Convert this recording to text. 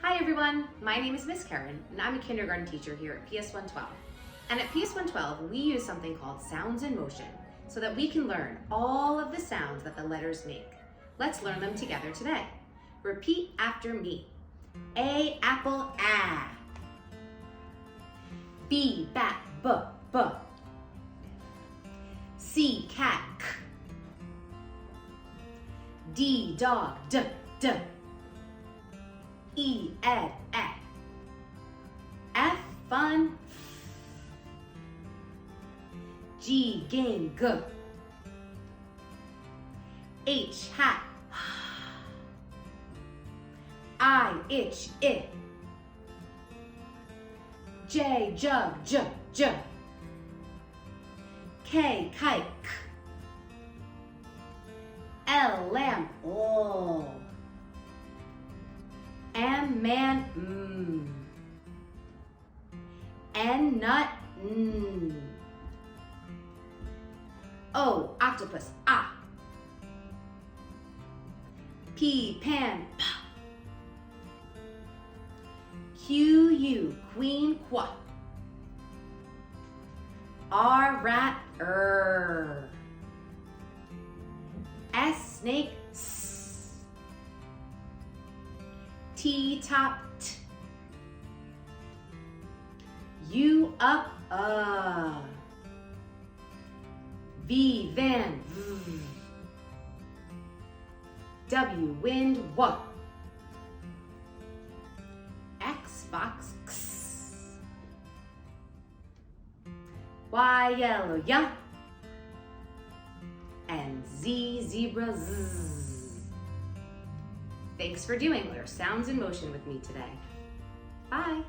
Hi everyone, my name is Miss Karen and I'm a kindergarten teacher here at PS 112. And at PS 112 we use something called sounds in motion so that we can learn all of the sounds that the letters make. Let's learn them together today. Repeat after me. A apple, ah. B bat, b, b. C cat, k. D dog, d, d. E ed, e. F fun, f. G game, g. H hat, h. I itch, it. J jug, j, j. K kite, k. L lamp, oh. M man, mm. N nut, mm. O octopus, ah. P pan, p. Q u queen, qua. R rat, S snake, s. T top, t. U up, V van, v. W wind, w. X box, x. Y yellow, y. And Z zebra, z. Thanks for doing your sounds in motion with me today. Bye.